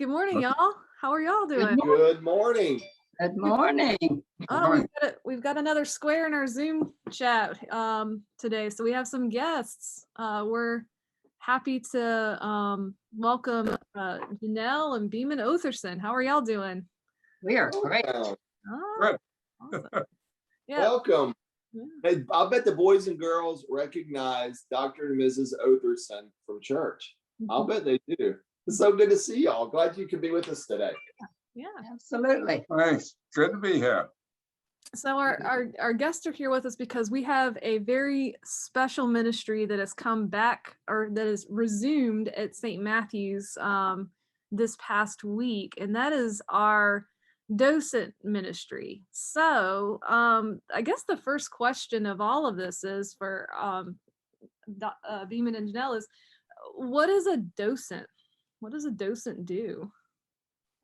Good morning, y'all. How are y'all doing? Good morning. Good morning. Oh, we've got another square in our Zoom chat today. So we have some guests. We're happy to welcome Janelle and Beeman Otherson. How are y'all doing? We are great. Oh, Good. awesome. Yeah. Welcome. Yeah. Hey, I'll bet the boys and girls recognize Dr. and Mrs. Otherson from church. I'll bet they do. It's so good to see y'all. Glad you could be with us today. Yeah. Absolutely. Thanks. Good to be here. So our guests are here with us because we have a very special ministry that has come back, or that is resumed at St. Matthew's this past week, and that is our Docent Ministry. So I guess the first question of all of this is for Beeman and Janelle is, what is a docent? What does a docent do?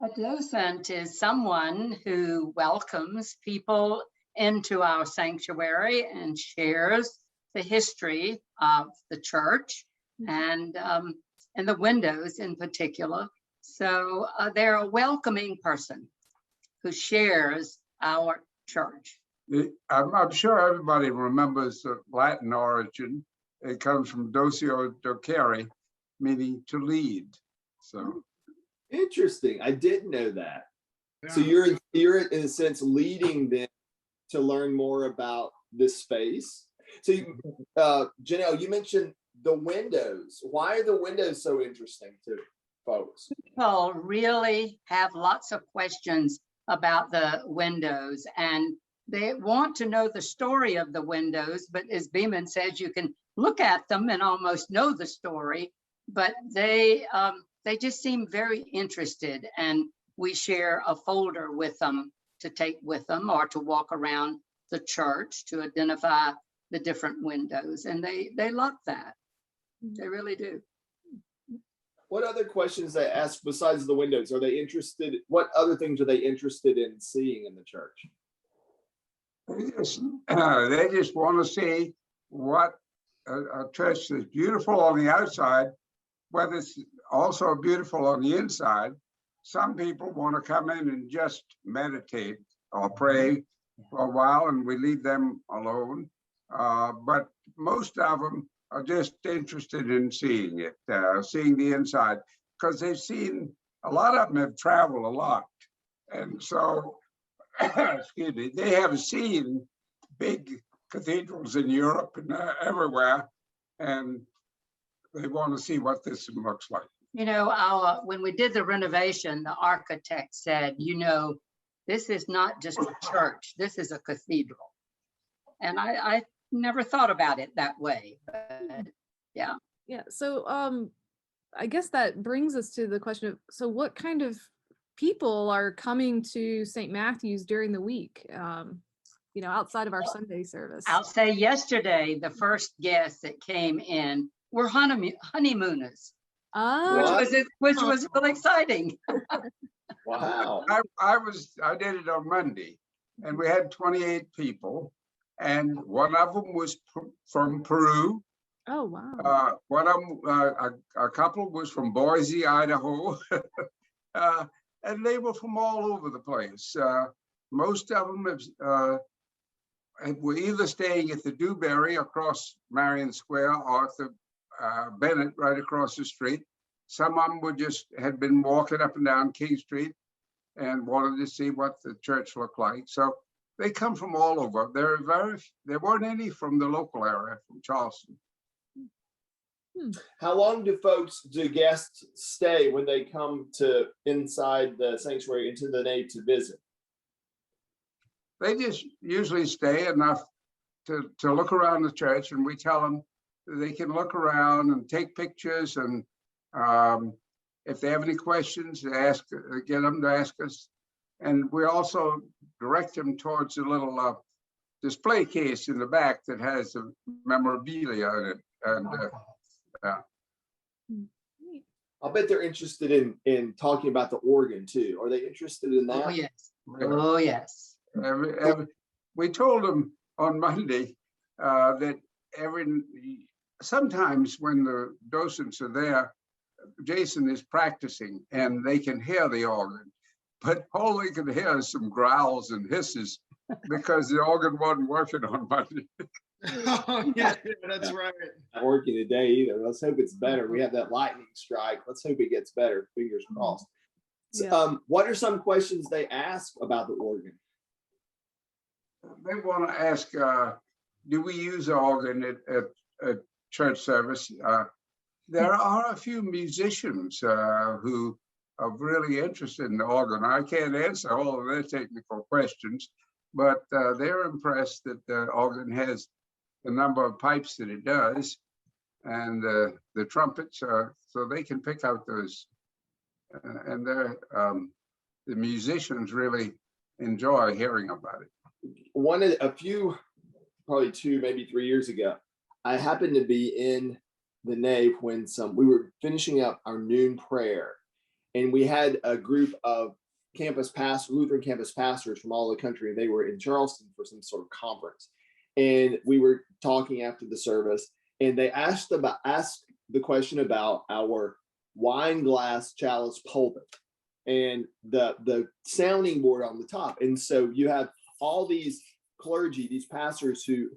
A docent is someone who welcomes people into our sanctuary and shares the history of the church and the windows in particular. So they're a welcoming person who shares our church. I'm sure everybody remembers the Latin origin. It comes from docio docere, meaning to lead. So Interesting. I didn't know that. yeah. So you're in a sense leading them to learn more about this space. So Janelle, you mentioned the windows. Why are the windows so interesting to folks? People really have lots of questions about the windows, and they want to know the story of the windows. But as Beeman says, you can look at them and almost know the story, but they just seem very interested, and we share a folder with them to take with them or to walk around the church to identify the different windows, and they love that. They really do. What other questions they ask besides the windows? Are they interested? What other things are they interested in seeing in the church? They just want to see what a church is beautiful on the outside, whether it's also beautiful on the inside. Some people want to come in and just meditate or pray for a while, and we leave them alone. But most of them are just interested in seeing it, seeing the inside, because they've seen, a lot of them have traveled a lot. And so, excuse me, they have seen big cathedrals in Europe and everywhere, and they want to see what this looks like. You know, when we did the renovation, the architect said, you know, this is not just a church, this is a cathedral. And I never thought about it that way, but yeah. Yeah. So I guess that brings us to the question of, so what kind of people are coming to St. Matthew's during the week, outside of our Sunday service? I'll say yesterday, the first guests that came in were honeymooners. Which was really exciting. Wow. I did it on Monday, and we had 28 people, and one of them was from Peru. Oh, wow. One of them, a couple was from Boise, Idaho, and they were from all over the place. Most of them were either staying at the Dewberry across Marion Square or at the Bennett right across the street. Some of them had been walking up and down King Street and wanted to see what the church looked like. So they come from all over. There weren't any from the local area, from Charleston. How long do guests stay when they come to inside the sanctuary, into the nave to visit? They just usually stay enough to look around the church, and we tell them they can look around and take pictures, and if they have any questions, get them to ask us. And we also direct them towards a little display case in the back that has the memorabilia in it. And I'll bet they're interested in talking about the organ too. Are they interested in that? Oh, yes. Oh, yes. We told them on Monday that sometimes when the docents are there, Jason is practicing and they can hear the organ, but all they can hear is some growls and hisses because the organ wasn't working on Monday. Oh, yeah, that's right. Not working today either. Let's hope it's better. We have that lightning strike. Let's hope it gets better. Fingers crossed. So, Yeah. what are some questions they ask about the organ? They want to ask, do we use the organ at church service? There are a few musicians who are really interested in the organ. I can't answer all of their technical questions, but they're impressed that the organ has the number of pipes that it does, and the trumpets, so they can pick out those. And the musicians really enjoy hearing about it. A few, probably 2, maybe 3 years ago, I happened to be in the nave when we were finishing up our noon prayer, and we had a group of Lutheran campus pastors from all the country. They were in Charleston for some sort of conference, and we were talking after the service, and they asked the question about our wine glass chalice pulpit and the sounding board on the top. And so you have all these clergy, these pastors who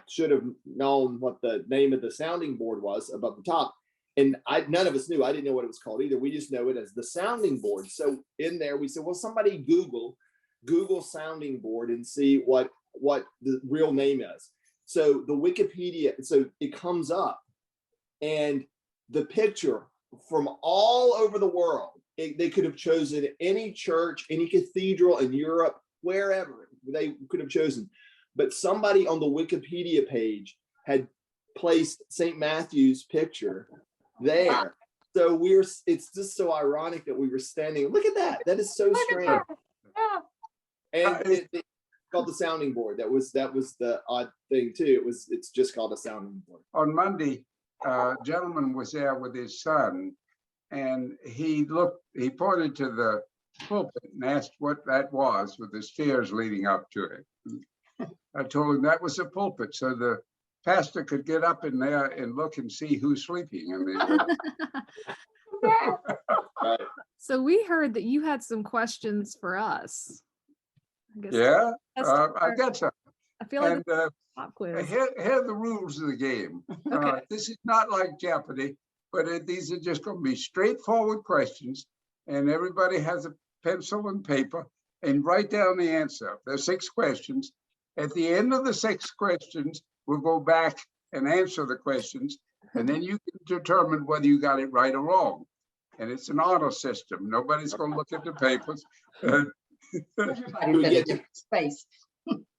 should have known what the name of the sounding board was above the top. And none of us knew. I didn't know what it was called either. We just know it as the sounding board. So in there we said, well, somebody Google sounding board and see what the real name is. So the Wikipedia, so it comes up, and the picture from all over the world, they could have chosen any church, any cathedral in Europe, wherever they could have chosen. But somebody on the Wikipedia page had placed St. Matthew's picture there. So it's just so ironic that we were standing. Look at that. That is so strange. And it's called the sounding board. That was the odd thing too. It's just called a sounding board. On Monday, a gentleman was there with his son, and he pointed to the pulpit and asked what that was with the stairs leading up to it. I told him that was a pulpit, so the pastor could get up in there and look and see who's sleeping in the. Right. So we heard that you had some questions for us. I guess Yeah, that's I got some. I feel like And it's a pop quiz. here are the rules of the game. Okay. This is not like Jeopardy, but these are just going to be straightforward questions, and everybody has a pencil and paper and write down the answer. There's 6 questions. At the end of the 6 questions, we'll go back and answer the questions, and then you can determine whether you got it right or wrong. And it's an honor system. Nobody's going to look at the papers. Everybody's in a different space.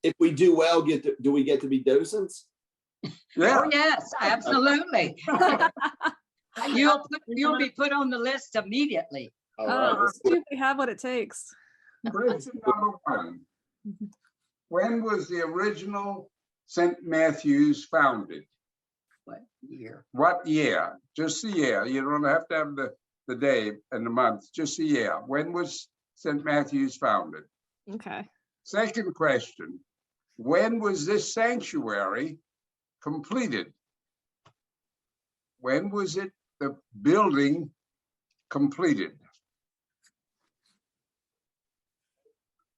If we do well, do we get to be docents? Yeah. Oh, yes, absolutely. You'll be put on the list immediately. All right, let's See if we have what it takes. Question number 1. When was the original St. Matthew's founded? What year? What year? Just the year. You don't have to have the day and the month, just the year. When was St. Matthew's founded? Okay. Second question, when was this sanctuary completed? When was the building completed?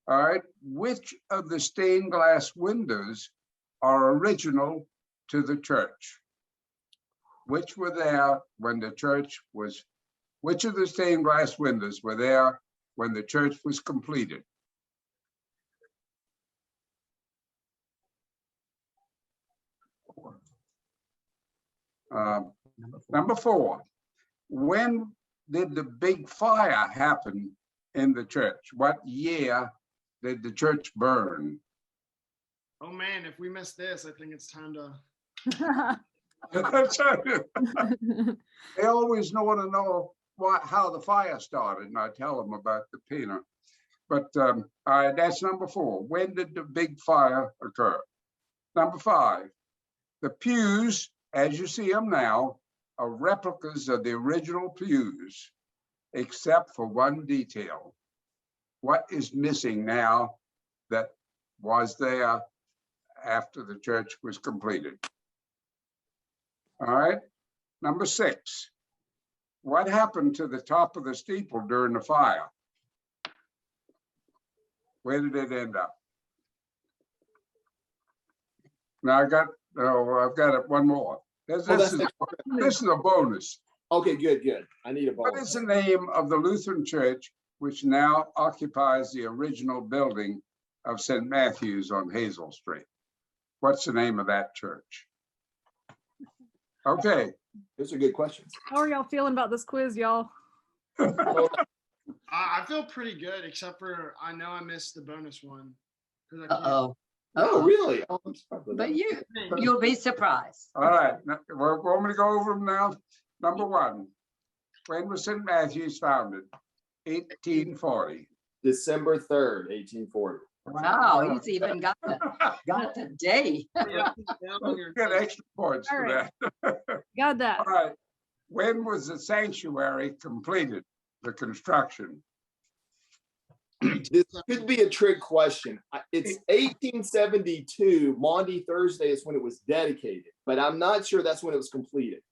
All right, which of the stained glass windows are original to the church? Which were there when the church was, which of the stained glass windows were there when the church was completed? Number 4, when did the big fire happen in the church? What year did the church burn? Oh man, if we miss this, I think it's time to. They always want to know how the fire started, and I tell them about the peanut. But all right, that's number 4. When did the big fire occur? Number 5, the pews, as you see them now, are replicas of the original pews, except for one detail. What is missing now that was there after the church was completed? All right, number 6. what happened to the top of the steeple during the fire? Where did it end up? Now I've got one more. This is a bonus. Okay, good. I need a What bonus. is the name of the Lutheran church which now occupies the original building of St. Matthew's on Hazel Street? What's the name of that church? Okay. Those are good questions. How are y'all feeling about this quiz, y'all? I feel pretty good, except for I know I missed the bonus one. 'Cause I can't- Uh-oh. Oh, really? Oh, I'm sorry for But that. you'll be surprised. All right. Now, we're going to go over them now. Number one, when was St. Matthew's founded? 1840. December 3rd, 1840. Wow, he's even got the date. Yeah, down on your- Get extra points All for right. that. Got that. All right. When was the sanctuary completed, the construction? This could be a trick question. It's 1872. Maundy Thursday is when it was dedicated, but I'm not sure that's when it was completed.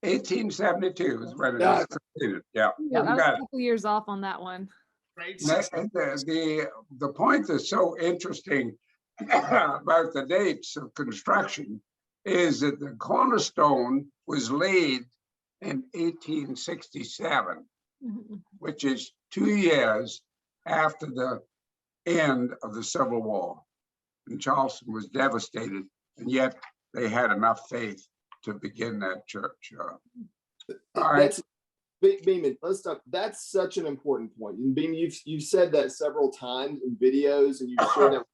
1872 is when it was completed. Yeah. Yeah, I you was got a it. couple years off on that one. Right, The point that's so interesting about the dates of construction is that the cornerstone was laid in 1867, Mhm. which is 2 years after the end of the Civil War. And Charleston was devastated, and yet they had enough faith to begin that church. All right. That's Beeman. Let's stop. That's such an important point. And Beeman, you've said that several times in videos, and you've shared that.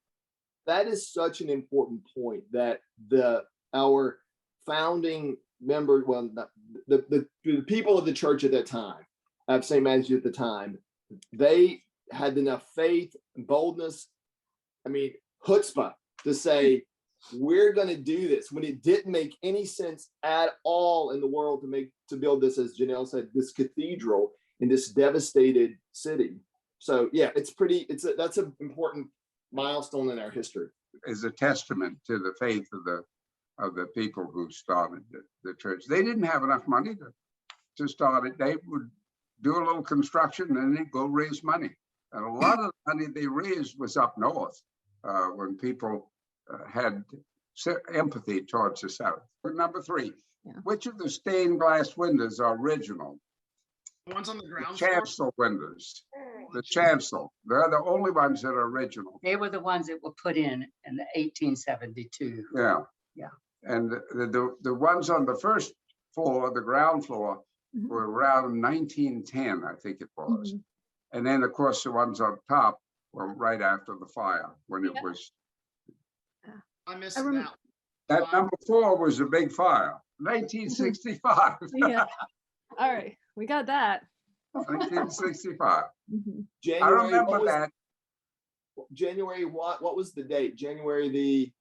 That is such an important point that our founding members, well, the people of the church at that time, of St. Matthew's at the time, they had enough faith and boldness. I mean, chutzpah to say, we're going to do this when it didn't make any sense at all in the world to build this, as Janelle said, this cathedral in this devastated city. So yeah, that's an important milestone in our history. Is a testament to the faith of the people who started the church. They didn't have enough money to start it. They would do a little construction and then they'd go raise money. And a lot of the money they raised was up north when people had empathy towards the South. Number three, which of the stained glass windows are original? The ones on the The ground floor. chancel windows. The chancel. They're the only ones that are original. They were the ones that were put in the 1872. Yeah. Yeah. And the ones on the first floor, the ground floor, Mhm. were around 1910, I think it was. Mhm. And then, of course, the ones on top were right after the fire when it Yeah. was. I missed I rem- that. That number 4 was a big fire, 1965. Yeah. All right. We got that. 1965. Mhm. I January, remember that. January, what was the date? January the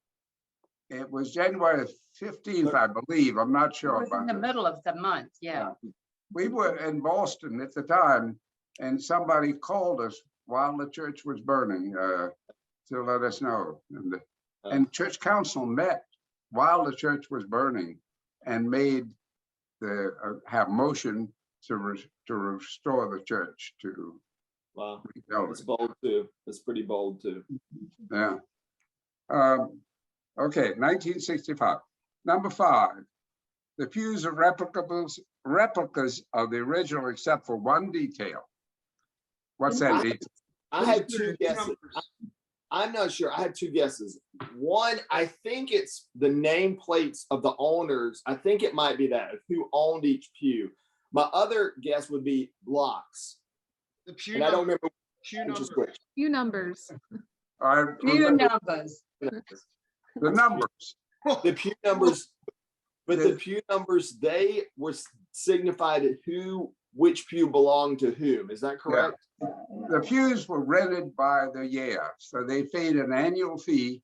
It was January 15th, I believe. I'm not It sure was in about the that. middle of the month, yeah. We were in Boston at the time, and somebody called us while the church was burning to let us know. And church council met while the church was burning and made have motion to restore the church to wow, rebuild that's it. bold too. That's pretty bold too. Yeah. Okay, 1965. Number 5. The pews are replicas of the original except for one detail. What's that detail? I had two Two guesses. numbers. I'm not sure. I had two guesses. One, I think it's the nameplates of the owners. I think it might be that, who owned each pew. My other guess would be blocks. The pew And I don't remember pew which is number. which. Few numbers. I Few remember numbers. the numbers. The pew numbers, but Yeah. the pew numbers, they were signified which pew belonged to whom. Is that correct? The pews were rented by the year, so they paid an annual fee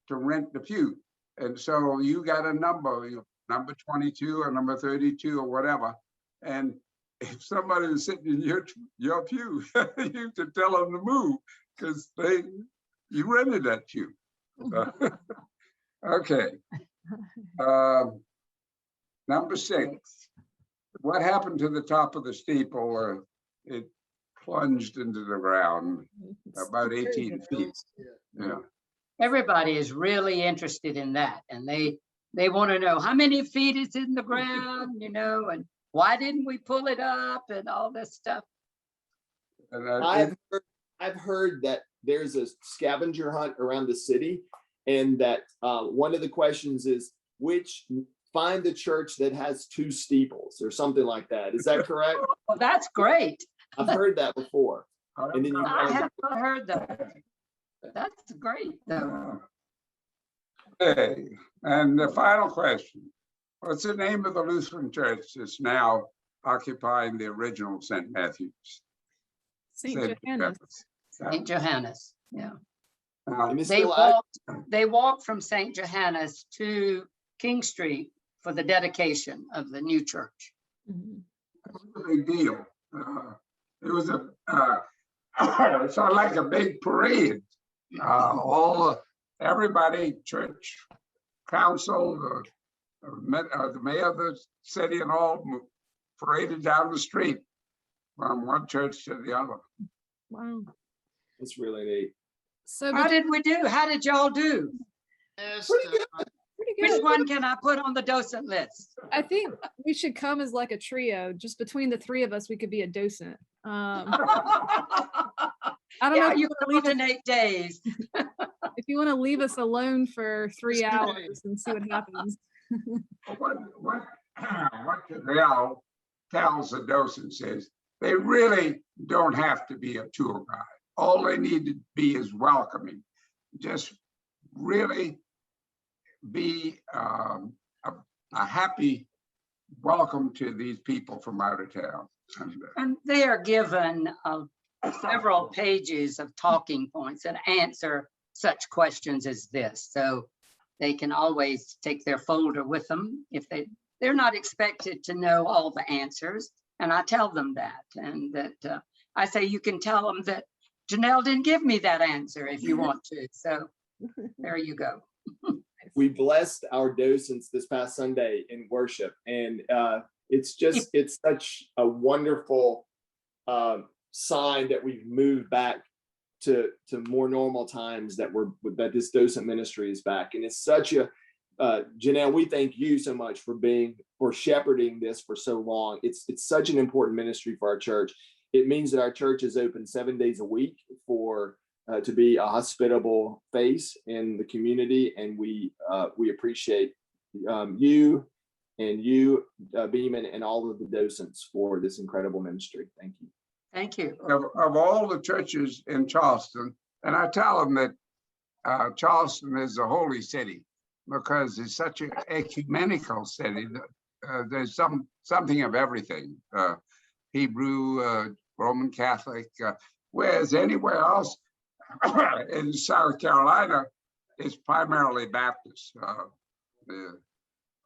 to rent the pew. And so you got a number, number 22 or number 32 or whatever. And if somebody was sitting in your pew, you could tell them to move because you rented that pew. Okay. Number 6. What happened to the top of the steeple? It plunged into the ground about 18 feet. Yeah. Everybody is really interested in that, and they want to know how many feet it's in the ground, you know, and why didn't we pull it up and all this stuff. And I've heard that there's a scavenger hunt around the city, and that one of the questions is find the church that has 2 steeples or something like that. Is that correct? Well, that's great. I've heard that before. And then I have not heard that. That's great, though. Okay, and the final question. What's the name of the Lutheran church that's now occupying the original St. Matthew's? St. Johannes. St. Johannes, yeah. And it's They still out. walked from St. Johannes to King Street for the dedication of the new church. Mhm. It was a big deal. It was it sounded like a big parade. Everybody, church, council, the mayor of the city and all paraded down the street from one church to the other. Wow. It's really neat. So How did we do? How did y'all do? Yes, Pretty good. pretty Which good. one can I put on the docent list? I think we should come as like a trio. Just between the 3 of us, we could be a docent. I don't know Yeah, if you you can wanna leave alternate days. if you want to leave us alone for 3 hours and see what happens. What Janelle tells the docents is they really don't have to be a tour guide. All they need to be is welcoming. Just really be a happy welcome to these people from out of town. And they are given several pages of talking points and answer such questions as this. So they can always take their folder with them if they're not expected to know all the answers. And I tell them that, and that I say, you can tell them that Janelle didn't give me that answer if you want to. So there you go. We blessed our docents this past Sunday in worship, and it's such a wonderful sign that we've moved back to more normal times, that this docent ministry is back. And it's such a Janelle, we thank you so much for shepherding this for so long. It's such an important ministry for our church. It means that our church is open 7 days a week to be a hospitable face in the community, and we appreciate you Beeman, and all of the docents for this incredible ministry. Thank you. Thank you. Of all the churches in Charleston, and I tell them that Charleston is a holy city because it's such an ecumenical city. There's something of everything, Hebrew, Roman Catholic, whereas anywhere else in South Carolina is primarily Baptist.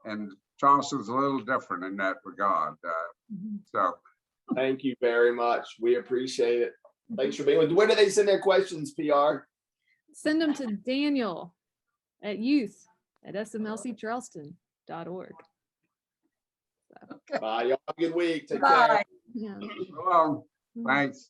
And Charleston's a little different in that regard. So Thank you very much. We appreciate it. Thanks for being with. Where do they send their questions, PR? Send them to Daniel at youth@smlccharleston.org. Bye. Y'all have a good week. Take care. Bye. Yeah. long. Thanks.